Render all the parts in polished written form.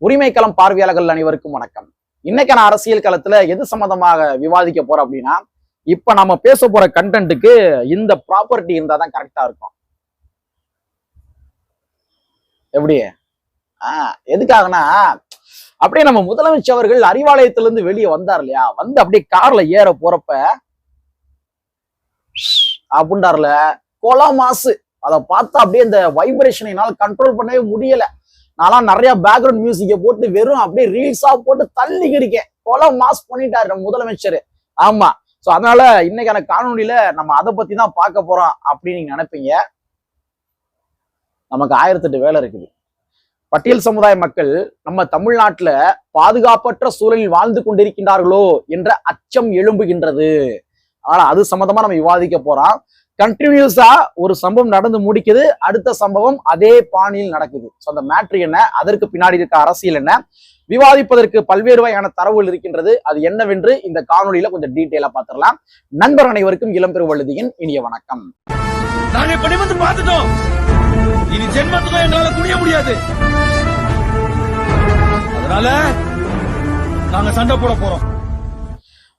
உரிமை களம் பார்வையாளர்கள் அனைவருக்கும் வணக்கம். இன்னைக்கான அரசியல் களத்துல எது சம்பந்தமாக விவாதிக்க போறோம் அப்படின்னா, இப்ப நம்ம பேச போற கண்டென்ட்டுக்கு இந்த ப்ராப்பர்ட்டி இருந்தாதான் கரெக்டா இருக்கும். எப்படி எதுக்காகனா, அப்படியே நம்ம முதலமைச்சர் அவர்கள் அறிவாலயத்திலிருந்து வெளியே வந்தார் இல்லையா, வந்து அப்படியே கார்ல ஏற போறப்ப அப்படின்றார்ல, கொலை மாசு. அதை பார்த்தா அப்படியே இந்த வைப்ரேஷனை என்னால கண்ட்ரோல் பண்ணவே முடியல. நான் நிறைய பேக்ரவுண்ட் மியூசிக்கை போட்டு வெறும் அப்படியே ரீல்ஸா போட்டு தள்ளிக்கிருக்கேன். கொலை மாஸ் பண்ணிட்டாரு நம்ம முதலமைச்சர். ஆமா, சோ அதனால இன்னைக்கான காணொலியில நம்ம அதை பத்தி தான் பார்க்க போறோம் அப்படின்னு நீங்க நினைப்பீங்க. நமக்கு 1008 வேலை இருக்குது. பட்டியல் சமுதாய மக்கள் நம்ம தமிழ்நாட்டுல பாதுகாப்பற்ற சூழலில் வாழ்ந்து கொண்டிருக்கின்றார்களோ என்ற அச்சம் எழும்புகின்றது. ஆனா அது சம்பந்தமா நம்ம விவாதிக்க போறோம். கண்டினியூஸா ஒரு சம்பவம் நடந்து முடிக்குது, அடுத்த சம்பவம் அதே பாணியில் நடக்குது. ஸோ அந்த மேட்ரு என்ன, அதற்கு பின்னாடி இருக்க அரசியல் என்ன, விவாதிப்பதற்கு பல்வேறு வகையான தரவுகள் இருக்கின்றது. அது என்னவென்று இந்த காணொலியில கொஞ்சம் டீட்டெயிலா பார்த்துடலாம். நண்பர் அனைவருக்கும் இளம்பெருவழுதியின் இனிய வணக்கம். நாங்க இப்ப நிமிர்ந்து பார்த்துட்டோம். இனி ஜென்மத்துக்கும் எங்களால குனிய முடியாது. அதனால நாங்க சண்டை போட போறோம்.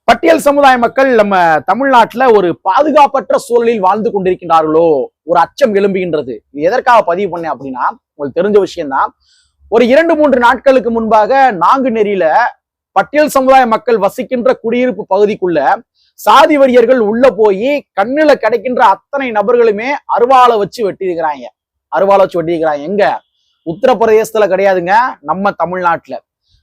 பட்டியல் சமுதாய மக்கள் நம்ம தமிழ்நாட்டுல ஒரு பாதுகாப்பற்ற சூழலில் வாழ்ந்து கொண்டிருக்கின்றார்களோ ஒரு அச்சம் எழும்புகின்றது. இது எதற்காக பதிவு பண்ணேன் அப்படின்னா, உங்களுக்கு தெரிஞ்ச விஷயம்தான். ஒரு 2-3 நாட்களுக்கு முன்பாக நாங்குநெறியில பட்டியல் சமுதாய மக்கள் வசிக்கின்ற குடியிருப்பு பகுதிக்குள்ள சாதி வரியர்கள் உள்ள போய் கண்ணுல கிடைக்கின்ற அத்தனை நபர்களுமே அருவாளை வச்சு வெட்டியிருக்கிறாங்க. எங்க? உத்தரப்பிரதேசத்துல கிடையாதுங்க, நம்ம தமிழ்நாட்டுல.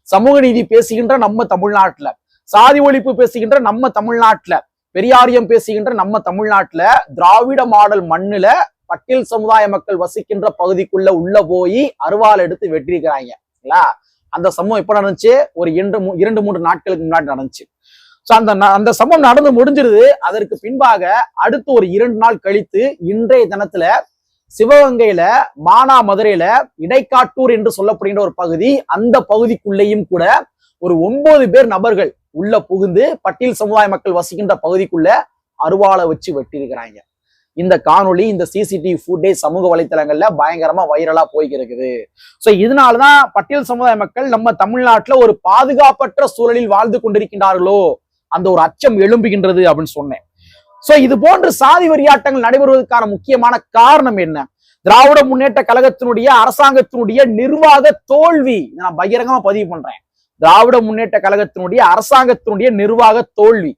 சமூக நீதி பேசுகின்ற நம்ம தமிழ்நாட்டுல, சாதி ஒழிப்பு பேசுகின்ற நம்ம தமிழ்நாட்டுல, பெரியாரியம் பேசுகின்ற நம்ம தமிழ்நாட்டுல, திராவிட மாடல் மண்ணுல பட்டியல் சமுதாய மக்கள் வசிக்கின்ற பகுதிக்குள்ள உள்ள போய் அருவாள் எடுத்து வெட்டிருக்கிறாங்க. அந்த சம்பவம் எப்ப நடந்துச்சு? ஒரு 2-3 நாட்களுக்கு முன்னாடி நடந்துச்சு. சோ அந்த சம்பவம் நடந்து முடிஞ்சிருது. அதற்கு பின்பாக அடுத்து ஒரு 2 நாள் கழித்து இன்றைய தினத்துல சிவகங்கையில மானாமதுரையில இடைக்காட்டூர் என்று சொல்லப்படுகின்ற ஒரு பகுதி, அந்த பகுதிக்குள்ளேயும் கூட ஒரு 9 நபர்கள் உள்ள புகுந்து பட்டியல் சமுதாய மக்கள் வசிக்கின்ற பகுதிக்குள்ள அருவாளை வச்சு வெட்டியிருக்கிறாங்க. இந்த காணொலி, இந்த சிசிடிவி ஃபுட்டேஜ் சமூக வலைத்தளங்கள்ல பயங்கரமா வைரலா போய்க்கிருக்குது. சோ இதனாலதான் பட்டியல் சமுதாய மக்கள் நம்ம தமிழ்நாட்டுல ஒரு பாதுகாப்பற்ற சூழலில் வாழ்ந்து கொண்டிருக்கின்றார்களோ அந்த ஒரு அச்சம் எழும்புகின்றது அப்படின்னு சொன்னேன். சோ இது போன்று சாதி வெறியாட்டங்கள் நடைபெறுவதற்கான முக்கியமான காரணம் என்ன? திராவிட முன்னேற்ற கழகத்தினுடைய அரசாங்கத்தினுடைய நிர்வாக தோல்வி. நான் பகிரங்கமா பதிவு பண்றேன். திராவிட முன்னேற்ற கழகத்தினுடைய அரசாங்கத்தினுடைய நிர்வாக தோல்வி.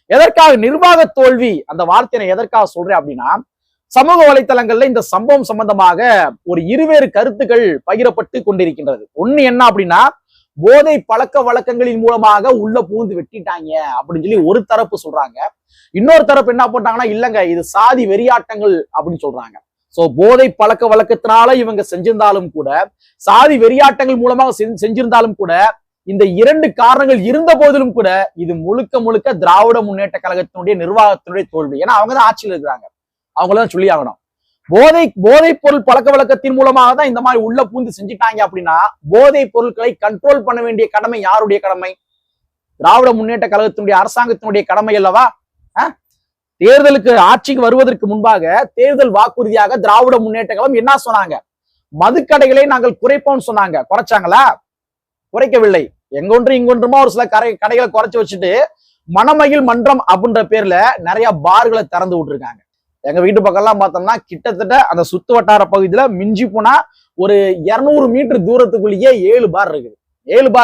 எதற்காக நிர்வாக தோல்வி அந்த வார்த்தையை எதற்காக சொல்றேன் அப்படின்னா, சமூக வலைத்தளங்கள்ல இந்த சம்பவம் சம்பந்தமாக ஒரு இருவேறு கருத்துக்கள் பகிரப்பட்டு கொண்டிருக்கின்றது. ஒண்ணு என்ன அப்படின்னா, போதை பழக்க வழக்கங்களின் மூலமாக உள்ள பூந்து வெட்டிட்டாங்க அப்படின்னு சொல்லி ஒரு தரப்பு சொல்றாங்க. இன்னொரு தரப்பு என்ன போட்டாங்கன்னா, இல்லங்க இது சாதி வெறியாட்டங்கள் அப்படின்னு சொல்றாங்க. சோ போதை பழக்க வழக்கத்தினால இவங்க செஞ்சிருந்தாலும் கூட, சாதி வெறியாட்டங்கள் மூலமாக செஞ்சிருந்தாலும் கூட, இந்த 2 காரணங்கள் இருந்த போதிலும் கூட இது முழுக்க திராவிட முன்னேற்ற கழகத்தினுடைய நிர்வாகத்தினுடைய தோல்வி. ஏன்னா அவங்கதான் ஆட்சியில் இருக்கிறாங்க, அவங்களதான் சொல்லி ஆகணும். போதை பொருள் பழக்க வழக்கத்தின் மூலமாக தான் இந்த மாதிரி உள்ள பூந்து செஞ்சுட்டாங்க அப்படின்னா, போதை பொருட்களை கண்ட்ரோல் பண்ண வேண்டிய கடமை யாருடைய கடமை? திராவிட முன்னேற்ற கழகத்தினுடைய அரசாங்கத்தினுடைய கடமை அல்லவா? தேர்தலுக்கு ஆட்சிக்கு வருவதற்கு முன்பாக தேர்தல் வாக்குறுதியாக திராவிட முன்னேற்ற கழகம் என்ன சொன்னாங்க? மதுக்கடைகளை நாங்கள் குறைப்போம்னு சொன்னாங்க. குறைச்சாங்களா? குறைக்கவில்லை. எங்கொன்று இங்கொன்றுமா ஒரு சில கடைகளை குறைச்சு வச்சுட்டு மணமகிழ் மன்றம் அப்படின்ற பேர்ல நிறைய பார்களை திறந்து விட்டுருக்காங்க. எங்க வீட்டு பக்கம் எல்லாம் பார்த்தோம்னா கிட்டத்தட்ட அந்த சுத்து வட்டார பகுதியில மிஞ்சி போனா ஒரு 200 மீட்டர் தூரத்துக்குள்ளேயே 7 பார்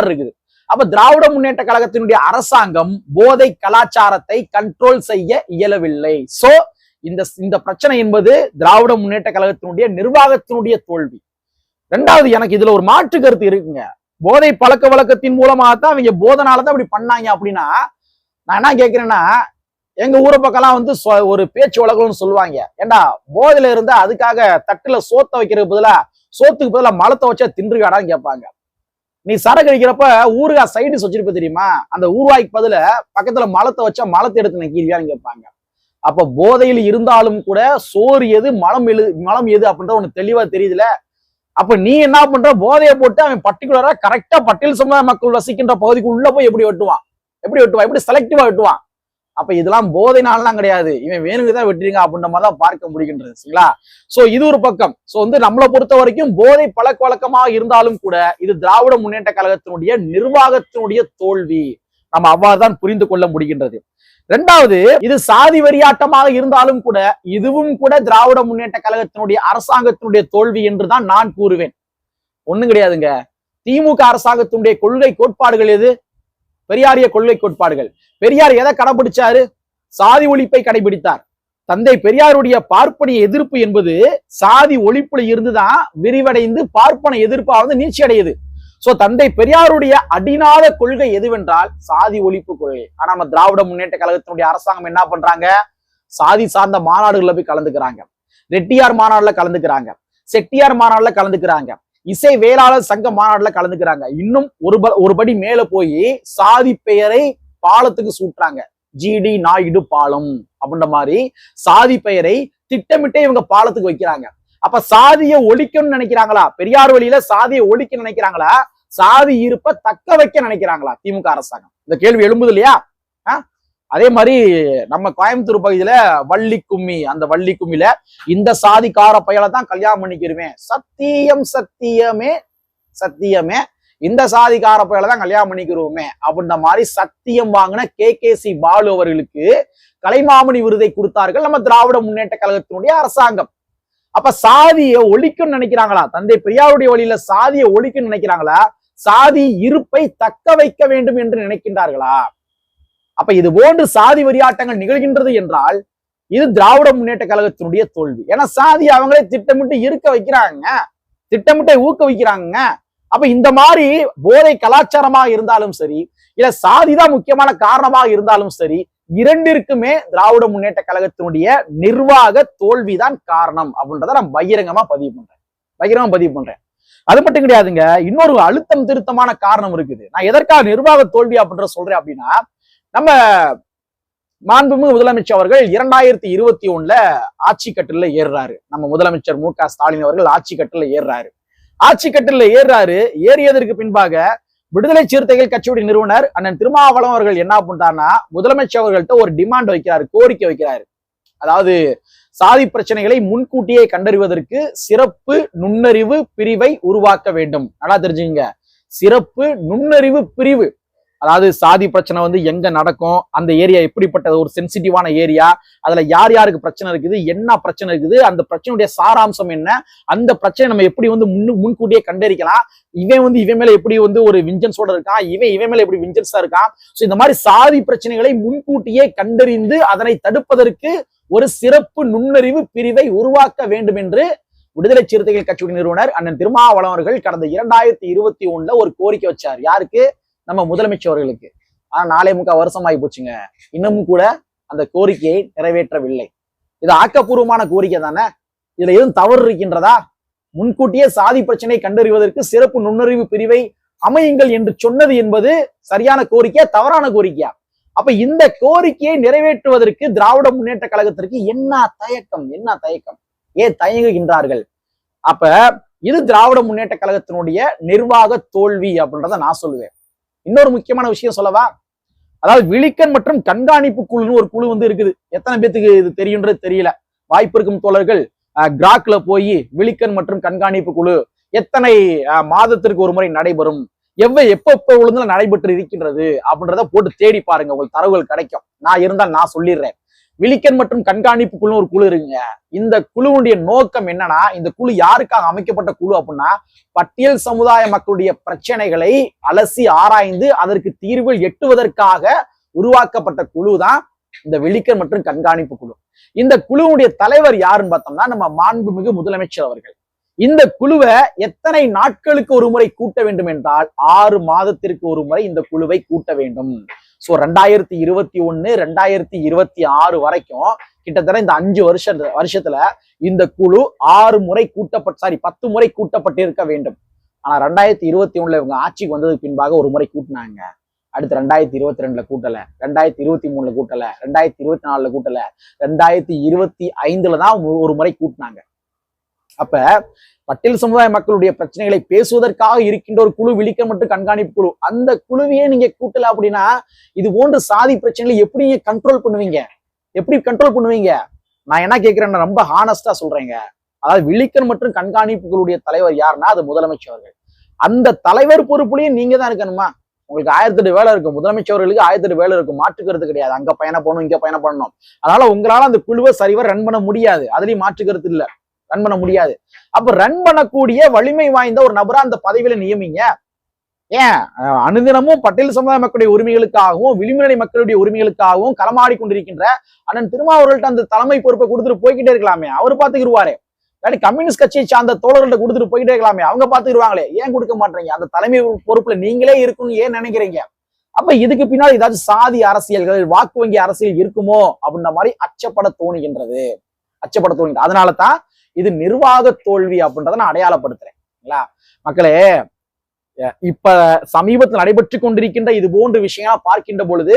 இருக்குது. அப்ப திராவிட முன்னேற்ற கழகத்தினுடைய அரசாங்கம் போதை கலாச்சாரத்தை கண்ட்ரோல் செய்ய இயலவில்லை. சோ இந்த பிரச்சனை என்பது திராவிட முன்னேற்ற கழகத்தினுடைய நிர்வாகத்தினுடைய தோல்வி. 2வது, எனக்கு இதுல ஒரு மாற்று கருத்து இருக்குங்க. போதை பழக்க வழக்கத்தின் மூலமாகத்தான் அவங்க போதனாலதான் அப்படி பண்ணாங்க அப்படின்னா, நான் என்ன கேட்கிறேன்னா, எங்க ஊரை பக்கம்லாம் வந்து ஒரு பேச்சு வழக்கம்னு சொல்லுவாங்க. ஏண்டா போதையில இருந்தா அதுக்காக தட்டுல சோத்த வைக்கிறதுக்கு பதிலா சோத்துக்கு பதிலா மலத்தை வச்சா தின்றுகாடான்னு கேட்பாங்க. நீ சரக்கு அடிக்கிறப்ப ஊருகா சைடு வச்சிருப்ப தெரியுமா, அந்த ஊர்வாய்க்கு பதில பக்கத்துல மலத்தை வச்சா மலத்தை எடுத்து நக்கீரியான்னு கேட்பாங்க. அப்ப போதையில் இருந்தாலும் கூட சோறு எது மலம் எது அப்படின்ற ஒண்ணு தெளிவா தெரியுதுல. அப்ப நீ என்ன பண்ற, போதையை போட்டு அவன் பர்டிகுலரா கரெக்டா பட்டியல் சமுதாய மக்கள் வசிக்கின்ற பகுதிக்கு உள்ள போய் எப்படி வெட்டுவான், எப்படி செலக்டிவா வெட்டுவான். அப்ப இதெல்லாம் போதை நாள்லாம் கிடையாது, இவன் வேணுங்கதான் வெட்டுறீங்க அப்படின்ற மாதிரி தான் பார்க்க முடிகின்றது. சரிங்களா? சோ இது ஒரு பக்கம். சோ நம்மளை பொறுத்த வரைக்கும் போதை பழக்க வழக்கமாக இருந்தாலும் கூட இது திராவிட முன்னேற்ற கழகத்தினுடைய நிர்வாகத்தினுடைய தோல்வி, நம்ம அவ்வாறுதான் புரிந்து கொள்ள முடிகின்றது. இரண்டாவது, இது சாதி வெறியாட்டமாக இருந்தாலும் கூட இதுவும் கூட திராவிட முன்னேற்ற கழகத்தினுடைய அரசாங்கத்தினுடைய தோல்வி என்றுதான் நான் கூறுவேன். ஒண்ணும் கிடையாதுங்க. திமுக அரசாங்கத்தினுடைய கொள்கை கோட்பாடுகள் எது? பெரியாரிய கொள்கை கோட்பாடுகள். பெரியார் எதை கடைபிடிச்சாரு? சாதி ஒழிப்பை கடைபிடித்தார். தந்தை பெரியாருடைய பார்ப்பனிய எதிர்ப்பு என்பது சாதி ஒழிப்புல இருந்துதான் விரிவடைந்து பார்ப்பன எதிர்ப்பா நீட்சி அடையுது. சோ தந்தை பெரியாருடைய அடிநாத கொள்கை எதுவென்றால் சாதி ஒழிப்பு கொள்கை. ஆனா நம்ம திராவிட முன்னேற்ற கழகத்தினுடைய அரசாங்கம் என்ன பண்றாங்க? சாதி சார்ந்த மாநாடுகள்ல போய் கலந்துக்கிறாங்க, ரெட்டியார் மாநாடுல கலந்துக்கிறாங்க, செட்டியார் மாநாடுல கலந்துக்கிறாங்க, இசை வேளாளர் சங்க மாநாடுல கலந்துக்கிறாங்க. இன்னும் ஒரு படி மேல போய் சாதி பெயரை பாலத்துக்கு சூட்டுறாங்க. ஜிடி நாயுடு பாலம் அப்படின்ற மாதிரி சாதி பெயரை திட்டமிட்டே இவங்க பாலத்துக்கு வைக்கிறாங்க. அப்ப சாதியை ஒழிக்கணும்னு நினைக்கிறாங்களா? பெரியார் வழியில சாதியை ஒழிக்க நினைக்கிறாங்களா? சாதி இருப்ப தக்க வைக்க நினைக்கிறாங்களா திமுக அரசாங்கம்? இந்த கேள்வி எழும்புது இல்லையா? அதே மாதிரி நம்ம கோயம்புத்தூர் பகுதியில வள்ளி கும்மி, அந்த வள்ளி கும்மில இந்த சாதிக்கார பயலை தான் கல்யாணம் பண்ணிக்கிருவேன், சத்தியம் சத்தியமே சத்தியமே இந்த சாதிக்கார பயலை தான் கல்யாணம் பண்ணிக்கிறோமே அப்படின்ற மாதிரி சத்தியம் வாங்கின KKC பாலு அவர்களுக்கு கலைமாமணி விருதை கொடுத்தார்கள் நம்ம திராவிட முன்னேற்ற கழகத்தினுடைய அரசாங்கம். அப்ப சாதியை ஒழிக்கணும்னு நினைக்கிறாங்களா? தந்தை பெரியாருடைய வழியில சாதியை ஒழிக்கணும்னு நினைக்கிறாங்களா? சாதி இருப்பை தக்க வைக்க வேண்டும் என்று நினைக்கின்றார்களா? அப்ப இது போன்று சாதி வெறியாட்டங்கள் நிகழ்கின்றது என்றால் இது திராவிட முன்னேற்ற கழகத்தினுடைய தோல்வி. ஏன்னா சாதி அவங்களே திட்டமிட்டு இருக்க வைக்கிறாங்க, திட்டமிட்டை ஊக்குவிக்கிறாங்க. அப்ப இந்த மாதிரி போதை கலாச்சாரமாக இருந்தாலும் சரி, இல்ல சாதிதான் முக்கியமான காரணமாக இருந்தாலும் சரி, இரண்டிற்குமே திராவிட முன்னேற்ற கழகத்தினுடைய நிர்வாக தோல்விதான் காரணம் அப்படின்றத நான் பகிரங்கமா பதிவு பண்றேன். அது மட்டும் கிடையாதுங்க, இன்னொரு அழுத்தம் திருத்தமான காரணம் இருக்குது. நான் எதற்காக நிர்வாக தோல்வி அப்படின்ற சொல்றேன் அப்படின்னா, நம்ம மாண்புமிகு முதலமைச்சர் அவர்கள் 2021 ஆட்சி கட்டில ஏறுறாரு. நம்ம முதலமைச்சர் MK ஸ்டாலின் அவர்கள் ஆட்சி கட்டில ஏறுறாரு. ஏறியதற்கு பின்பாக விடுதலை சிறுத்தைகள் கட்சியுடைய நிறுவனர் அண்ணன் திருமாவளவன் அவர்கள் என்ன பண்றாருன்னா, முதலமைச்சர் அவர்கள்ட்ட ஒரு டிமாண்ட் வைக்கிறாரு, கோரிக்கை வைக்கிறாரு. அதாவது சாதி பிரச்சனைகளை முன்கூட்டியே கண்டறிவதற்கு சிறப்பு நுண்ணறிவு பிரிவை உருவாக்க வேண்டும். நல்லா தெரிஞ்சுங்க, சிறப்பு நுண்ணறிவு பிரிவு. அதாவது சாதி பிரச்சனை எங்க நடக்கும், அந்த ஏரியா எப்படிப்பட்ட ஒரு சென்சிட்டிவான ஏரியா, அதுல யார் யாருக்கு பிரச்சனை இருக்குது, என்ன பிரச்சனை இருக்குது, அந்த பிரச்சனையுடைய சாராம்சம் என்ன, அந்த பிரச்சனை நம்ம எப்படி முன்கூட்டியே கண்டறிக்கலாம், இவன் மேல எப்படி ஒரு விஞ்சன்ஸோட இருக்கான், இவன் மேல எப்படி விஞ்சன்ஸா இருக்கான். சோ இந்த மாதிரி சாதி பிரச்சனைகளை முன்கூட்டியே கண்டறிந்து அதனை தடுப்பதற்கு ஒரு சிறப்பு நுண்ணறிவு பிரிவை உருவாக்க வேண்டும் என்று விடுதலை சிறுத்தைகள் கட்சியுடைய நிறுவனர் அண்ணன் திருமாவளவன் அவர்கள் கடந்த 2021 ஒரு கோரிக்கை வச்சார். யாருக்கு? நம்ம முதலமைச்சர் அவர்களுக்கு. ஆனா 4.25 வருஷம் ஆகி போச்சுங்க, இன்னமும் கூட அந்த கோரிக்கையை நிறைவேற்றவில்லை. இது ஆக்கப்பூர்வமான கோரிக்கை தானே, இதுல எதுவும் தவறு இருக்கின்றதா? முன்கூட்டியே சாதி பிரச்சனை கண்டறிவதற்கு சிறப்பு நுண்ணறிவு பிரிவை அமையுங்கள் என்று சொன்னது என்பது சரியான கோரிக்கையா தவறான கோரிக்கையா? அப்ப இந்த கோரிக்கையை நிறைவேற்றுவதற்கு திராவிட முன்னேற்ற கழகத்திற்கு என்ன தயக்கம், ஏன் தயங்குகின்றார்கள்? அப்ப இது திராவிட முன்னேற்ற கழகத்தினுடைய நிர்வாக தோல்வி அப்படின்றத நான் சொல்லுவேன். இன்னொரு முக்கியமான விஷயம் சொல்லவா? அதாவது விழிக்கண் மற்றும் கண்காணிப்பு குழுன்னு ஒரு குழு இருக்குது. எத்தனை பேத்துக்கு இது தெரியுன்றது தெரியல. வாய்ப்பு இருக்கும் தோழர்கள் கிராக்ல போய் விழிக்கண் மற்றும் கண்காணிப்பு குழு எத்தனை மாதத்திற்கு ஒரு முறை நடைபெறும், எப்ப ஒழுங்குல நடைபெற்று இருக்கின்றது அப்படின்றத போட்டு தேடி பாருங்க, உங்களுக்கு தரவுகள் கிடைக்கும். நான் இருந்தால் நான் சொல்லிடுறேன். விழிக்கண் மற்றும் கண்காணிப்பு குழு ஒரு குழு இருக்குங்க. இந்த குழுவுடைய நோக்கம் என்னன்னா, இந்த குழு யாருக்காக அமைக்கப்பட்ட குழு அப்படின்னா, பட்டியல் சமுதாய மக்களுடைய பிரச்சனைகளை அலசி ஆராய்ந்து அதற்கு தீர்வுகள் எட்டுவதற்காக உருவாக்கப்பட்ட குழு தான் இந்த விழிக்கண் மற்றும் கண்காணிப்பு குழு. இந்த குழுவுடைய தலைவர் யாருன்னு பார்த்தோம்னா நம்ம மாண்புமிகு முதலமைச்சர் அவர்கள். இந்த குழுவை எத்தனை நாட்களுக்கு ஒரு முறை கூட்ட வேண்டும் என்றால் 6 மாதத்திற்கு ஒரு முறை இந்த குழுவை கூட்ட வேண்டும். சோ 2021 2026 வரைக்கும் கிட்டத்தட்ட இந்த 5 வருஷத்துல இந்த குழு 10 முறை கூட்டப்பட்டு இருக்க வேண்டும். ஆனா 2021 இவங்க ஆட்சிக்கு வந்ததுக்கு பின்பாக ஒரு முறை கூட்டினாங்க. அடுத்து 2022 கூட்டல, 2023 கூட்டல, 2024 கூட்டல, 2025 தான் ஒரு முறை கூட்டினாங்க. அப்ப பட்டியல் சமுதாய மக்களுடைய பிரச்சனைகளை பேசுவதற்காக இருக்கின்ற ஒரு குழு, விழிக்கப்பட்டு கண்காணிப்பு குழு, அந்த குழுவையே நீங்க கூட்டல அப்படின்னா இது போன்ற சாதி பிரச்சனைகளை எப்படி நீங்க கண்ட்ரோல் பண்ணுவீங்க? எப்படி கண்ட்ரோல் பண்ணுவீங்க? நான் என்ன கேட்கிறேன், ரொம்ப ஹானஸ்டா சொல்றேங்க. அதாவது விழிக்கன் மற்றும் கண்காணிப்புகளுடைய தலைவர் யாருன்னா அது முதலமைச்சர் அவர்கள். அந்த தலைவர் பொறுப்புலையும் நீங்க தான் இருக்கணுமா? உங்களுக்கு 1008 வேலை இருக்கும், முதலமைச்சர்களுக்கு 1008 வேலை இருக்கும், மாற்றுக்கிறது கிடையாது. அங்க பயணம் பண்ணணும், இங்க பயணம் பண்ணணும். அதனால உங்களால அந்த குழுவை சரிவா ரன் பண்ண முடியாது, அதுலயும் மாற்றுக்கிறது இல்ல, ரன் பண்ண முடியாது. அப்ப ரன் பண்ணக்கூடிய வலிமை வாய்ந்த ஒரு நபரா அந்த பதவியில நியமிங்க. ஏன் அனுதினமும் பட்டியல் சமுதாய மக்களுடைய உரிமைகளுக்காகவும் விளிம்புநிலை மக்களுடைய உரிமைகளுக்காகவும் களமாடி கொண்டிருக்கின்ற அண்ணன் திருமாவர்கள்ட்ட அந்த தலைமை பொறுப்பை கொடுத்துட்டு போய்கிட்டே இருக்கலாமே, அவர் பாத்துக்கிடுவாரு. இல்லாட்டி கம்யூனிஸ்ட் கட்சியை சார்ந்த தோழர்கள்ட்ட கொடுத்துட்டு போய்கிட்டே இருக்கலாமே, அவங்க பாத்துக்கிடுவாங்களே. ஏன் கொடுக்க மாட்டீங்க? அந்த தலைமை பொறுப்புல நீங்களே இருக்குன்னு ஏன் நினைக்கிறீங்க? அப்ப இதுக்கு பின்னாடி ஏதாச்சும் சாதி அரசியல்கள், வாக்கு வங்கி அரசியல் இருக்குமோ அப்படின்ற மாதிரி அச்சப்பட தோணுகின்றது. அதனால தான் இது நிர்வாக தோல்வி அப்படின்றத நான் அடையாளப்படுத்துறேன். மக்களே, இப்ப சமீபத்தில் நடைபெற்று கொண்டிருக்கின்ற இது போன்ற விஷயங்களா பார்க்கின்ற பொழுது,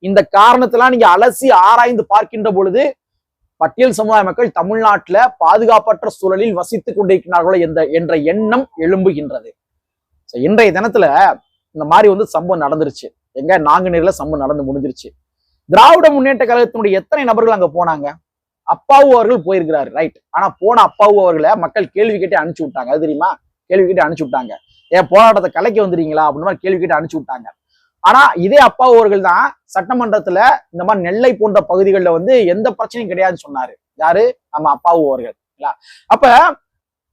இந்த காரணத்தெல்லாம் நீங்க அலசி ஆராய்ந்து பார்க்கின்ற பொழுது, பட்டியல் சமுதாய மக்கள் தமிழ்நாட்டுல பாதுகாப்பற்ற சூழலில் வசித்துக் கொண்டிருக்கிறார்களோ என்ற எண்ணம் எழும்புகின்றது. இன்றைய தினத்துல இந்த மாதிரி சம்பவம் நடந்துருச்சு. எங்க நாங்குநேரில சம்பவம் நடந்து முடிஞ்சிருச்சு. திராவிட முன்னேற்ற கழகத்தினுடைய எத்தனை நபர்கள் அங்க போனாங்க? அப்பாவு அவர்கள் போயிருக்கிறாரு, ரைட். ஆனா போன அப்பாவு அவர்களை மக்கள் கேள்வி கேட்டு அனுப்பிச்சு விட்டாங்க. அது தெரியுமா? கேள்வி கேட்டு அனுப்பிச்சு விட்டாங்க. ஏன் போராட்டத்தை கலைக்க வந்துறீங்களா அப்படின்னு மாதிரி கேள்வி கேட்டு அனுப்பிச்சு விட்டாங்க. ஆனா இதே அப்பாவு அவர்கள் தான் சட்டமன்றத்துல இந்த மாதிரி நெல்லை போன்ற பகுதிகளில் எந்த பிரச்சனையும் கிடையாதுன்னு சொன்னாரு. யாரு? நம்ம அப்பாவு அவர்கள். அப்ப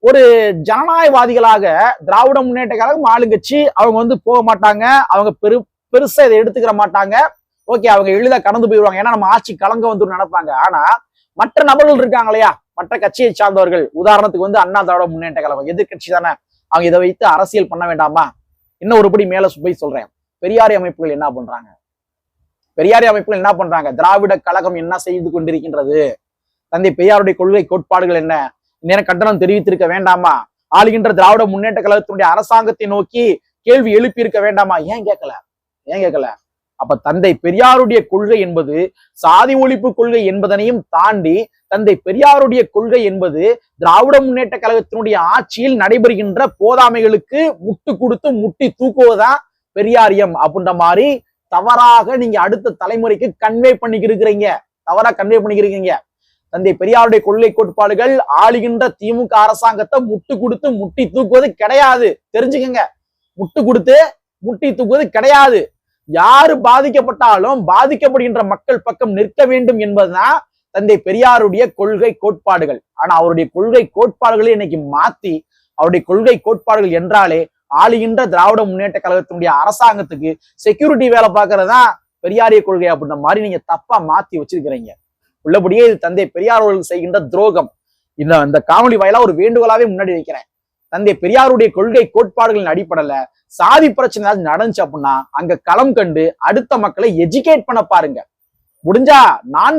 ஒரு ஜனநாயகவாதிகளாக திராவிட முன்னேற்ற கழகம் ஆளுங்கட்சி அவங்க போக மாட்டாங்க, அவங்க பெருசா இதை எடுத்துக்கிற மாட்டாங்க. ஓகே, அவங்க எளிதா கடந்து போயிடுவாங்க, ஏன்னா நம்ம ஆட்சி கலங்க வந்து நினைப்பாங்க. ஆனா மற்ற நபர்கள் இருக்காங்க இல்லையா, மற்ற கட்சியை சார்ந்தவர்கள், உதாரணத்துக்கு அண்ணா திராவிட முன்னேற்ற கழகம் எதிர்கட்சி தானே, அவங்க இதை வைத்து அரசியல் பண்ண வேண்டாமா? இன்னும் ஒருபடி மேல போய் சொல்றேன். பெரியாரி அமைப்புகள் என்ன பண்றாங்க? திராவிட கழகம் என்ன செய்து கொண்டிருக்கின்றது? தந்தை பெரியாருடைய கொள்கை கோட்பாடுகள் என்ன? நேரம் கண்டனம் தெரிவித்திருக்க வேண்டாமா? ஆளுகின்ற திராவிட முன்னேற்ற கழகத்தினுடைய அரசாங்கத்தை நோக்கி கேள்வி எழுப்பி இருக்க வேண்டாமா? ஏன் கேட்கல? அப்ப தந்தை பெரியாருடைய கொள்கை என்பது சாதி ஒழிப்பு கொள்கை என்பதனையும் தாண்டி தந்தை பெரியாருடைய கொள்கை என்பது திராவிட முன்னேற்ற கழகத்தினுடைய ஆட்சியில் நடைபெறுகின்ற போதாமைகளுக்கு முட்டு கொடுத்து முட்டி தூக்குவதான் பெரியாரியம் அப்படின்ற மாதிரி தவறாக நீங்க அடுத்த தலைமுறைக்கு கன்வே பண்ணிக்கிறீங்க. தந்தை பெரியாருடைய கொள்கை கோட்பாடுகள் ஆளுகின்ற திமுக அரசாங்கத்தை முட்டு கொடுத்து முட்டி தூக்குவது கிடையாது. தெரிஞ்சுக்கங்க, முட்டு கொடுத்து முட்டி தூக்குவது கிடையாது. யாரு பாதிக்கப்பட்டாலும் பாதிக்கப்படுகின்ற மக்கள் பக்கம் நிற்க வேண்டும் என்பதுதான் தந்தை பெரியாருடைய கொள்கை கோட்பாடுகள். ஆனா அவருடைய கொள்கை கோட்பாடுகளை இன்னைக்கு மாத்தி, அவருடைய கொள்கை கோட்பாடுகள் என்றாலே ஆளுகின்ற திராவிட முன்னேற்ற கழகத்தினுடைய அரசாங்கத்துக்கு செக்யூரிட்டி வேலை பார்க்கறதா பெரியாரிய கொள்கை அப்படின்ற மாதிரி நீங்க தப்பா மாத்தி வச்சிருக்கிறீங்க. உள்ளபடியே இது தந்தை பெரியார் அவர்கள் செய்கின்ற துரோகம். இந்த காணொலி வாயிலா ஒரு வேண்டுகோளாவே முன்னாடி வைக்கிறேன். தந்தை பெரியாருடைய கொள்கை கோட்பாடுகளின் அடிப்படையில சாதி பிரச்சனை நடந்துச்சு அப்படின்னா அங்க களம் கண்டு அடுத்த மக்களை எஜுகேட் பண்ண பாருங்க. முடிஞ்சா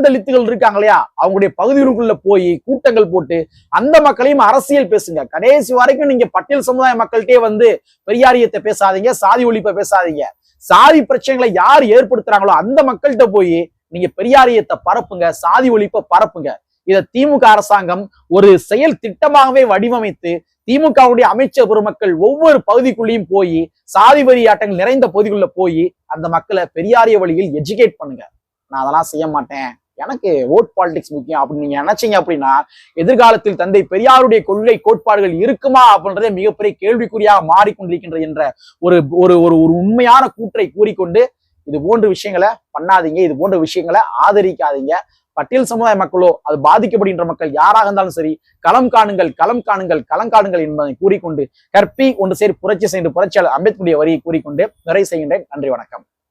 தலித்துகள் இருக்காங்க இல்லையா, அவங்களுடைய பகுதிகளுக்குள்ள போய் கூட்டங்கள் போட்டு அந்த மக்களையும் அரசியல் பேசுங்க. கடைசி வரைக்கும் நீங்க பட்டியல் சமுதாய மக்கள்கிட்டே பெரியாரியத்தை பேசாதீங்க, சாதி ஒழிப்பை பேசாதீங்க. சாதி பிரச்சனைகளை யார் ஏற்படுத்துறாங்களோ அந்த மக்கள்கிட்ட போய் நீங்க பெரியாரியத்தை பரப்புங்க, சாதி ஒழிப்பை பரப்புங்க. இதை திமுக அரசாங்கம் ஒரு செயல் திட்டமாகவே வடிவமைத்து திமுகவுடைய அமைச்சர் பெருமக்கள் ஒவ்வொரு பகுதிக்குள்ளேயும் போய் சாதி வரி ஆட்டங்கள் நிறைந்த பகுதிக்குள்ள போய் அந்த மக்களை பெரியாரிய வழியில் எஜுகேட் பண்ணுங்க. நான் அதெல்லாம் செய்ய மாட்டேன், எனக்கு ஓட் பாலிடிக்ஸ் முக்கியம் அப்படின்னு நீங்க நினைச்சீங்க அப்படின்னா எதிர்காலத்தில் தந்தை பெரியாருடைய கொள்கை கோட்பாடுகள் இருக்குமா அப்படின்றதே மிகப்பெரிய கேள்விக்குறியாக மாறிக்கொண்டிருக்கின்றது என்ற ஒரு ஒரு ஒரு உண்மையான கூற்றை கூறிக்கொண்டு இது போன்ற விஷயங்களை பண்ணாதீங்க, இது போன்ற விஷயங்களை ஆதரிக்காதீங்க. பட்டியல் சமுதாய மக்களோ அது பாதிக்கப்படுகின்ற மக்கள் யாராக இருந்தாலும் சரி, களம் காணுங்கள் என்பதை கூறிக்கொண்டு கற்பி ஒன்று சேர் புரட்சி செய்து புரட்சியாளர் அம்பேத்கருடைய வரியை கூறிக்கொண்டு நிறைவு செய்கின்றேன். நன்றி, வணக்கம்.